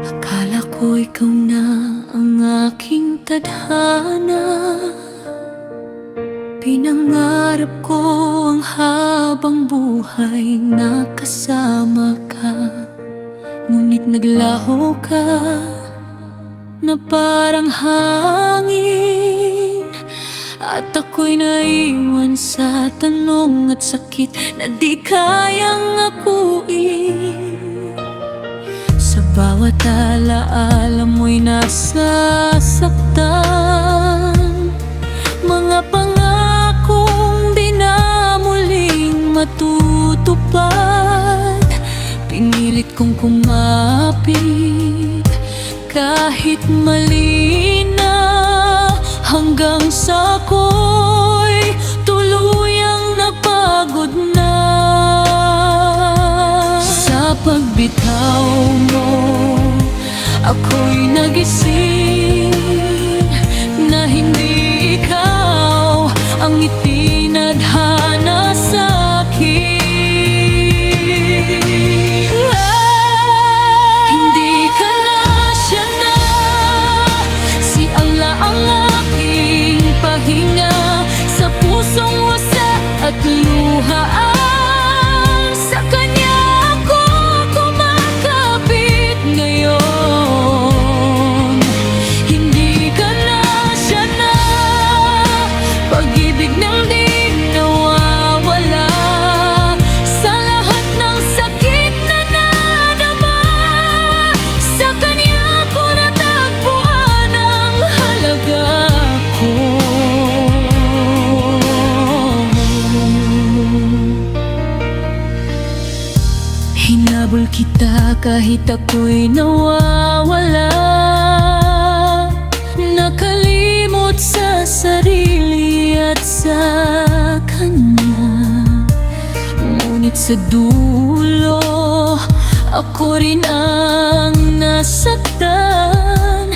Akala ko ikaw na ang aking tadhana. Pinangarap ko ang habang buhay na kasama ka. Ngunit naglaho ka na parang hangin, at ako'y naiwan sa tanong at sakit na di kayang akuin. Sa bawat alaala mo'y nasasaktan, mga pangakong di na muling matutupad. Pinilit kong kumapit kahit mali na, hanggang sa ako'y tuluyang napagod na. Sa pagbitaw mo, ako'y nagising na hindi ikaw ang itinadhana sa'kin. Hindi ka na siya na, si Allah ang aking pahinga. Sa pusong wasak at luhaan, sa Kanya ako kumakapit ngayon. Hindi ka na siya na, pag-ibig ng di nawawala. Sa lahat ng sakit na nadama, sa Kanya ko natagpuan ang halaga ko. Hinabol kita kahit ako'y nawawala, nakalimot sa sarili at sa Kanya. Ngunit sa dulo, ako rin ang nasaktan,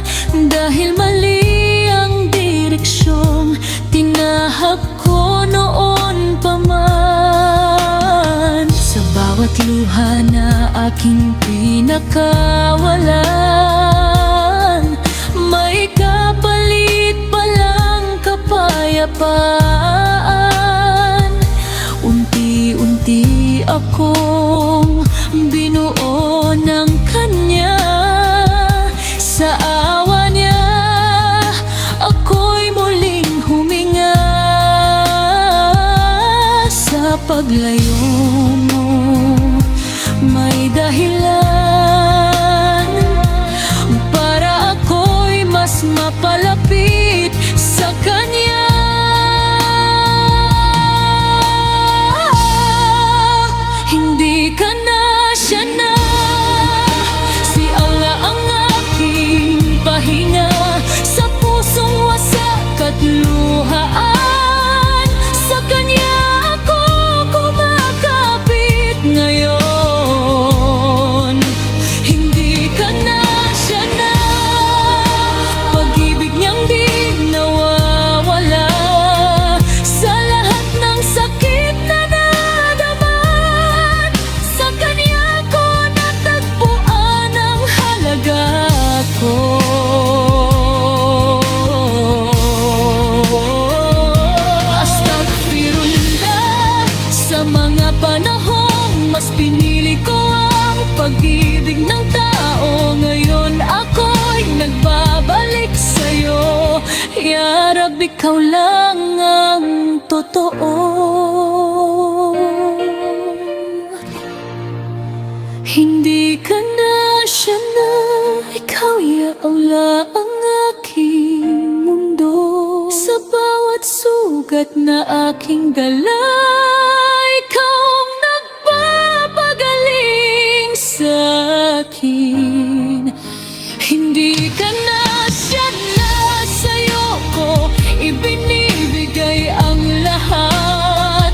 dahil mali ang direksyong tinahak ko noon pa man. Sa bawat luha na aking pinakawalan, may kapalit palang kapayapaan. Unti-unti akong binuo ng Kanya. Sa awa Niya, ako'y muling huminga. Sa paglayo mo, may dahilan para ako'y mas mapalapit sa Kanya. Hindi ka na siya na, si Allah ang aking pahinga. Sa pusong wasak at luhaan, sa Kanya ako kumakapit ngayon. Hindi ka na siya na, pag-ibig niyang di nawawala. Sa lahat ng sakit na nadaman, sa Kanya ko natagpuan ang halaga ko. Astaghfirullah, sa mga panahong mas pinili ko ang pag-ibig ng tao. Ngayon ako'y nagbabalik sa'yo. Ya Rabbi, ikaw lang ang totoo. Hindi ka na siya na, ikaw ya Allah ang aking mundo. Sa bawat sugat na aking dala, ikaw ang nagpapagaling sa akin. Hindi ka na siya na, sa'yo ko ibinibigay ang lahat.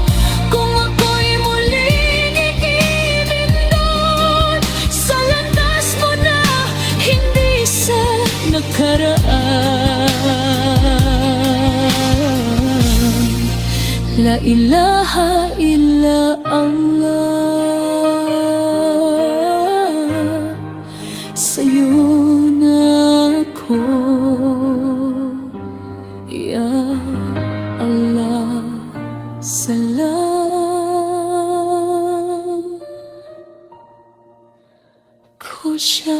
Kung ako'y muling ikibindot sa landas mo na, hindi sa nakaraan. La ilaha illa Allah, sa'yo ko siya.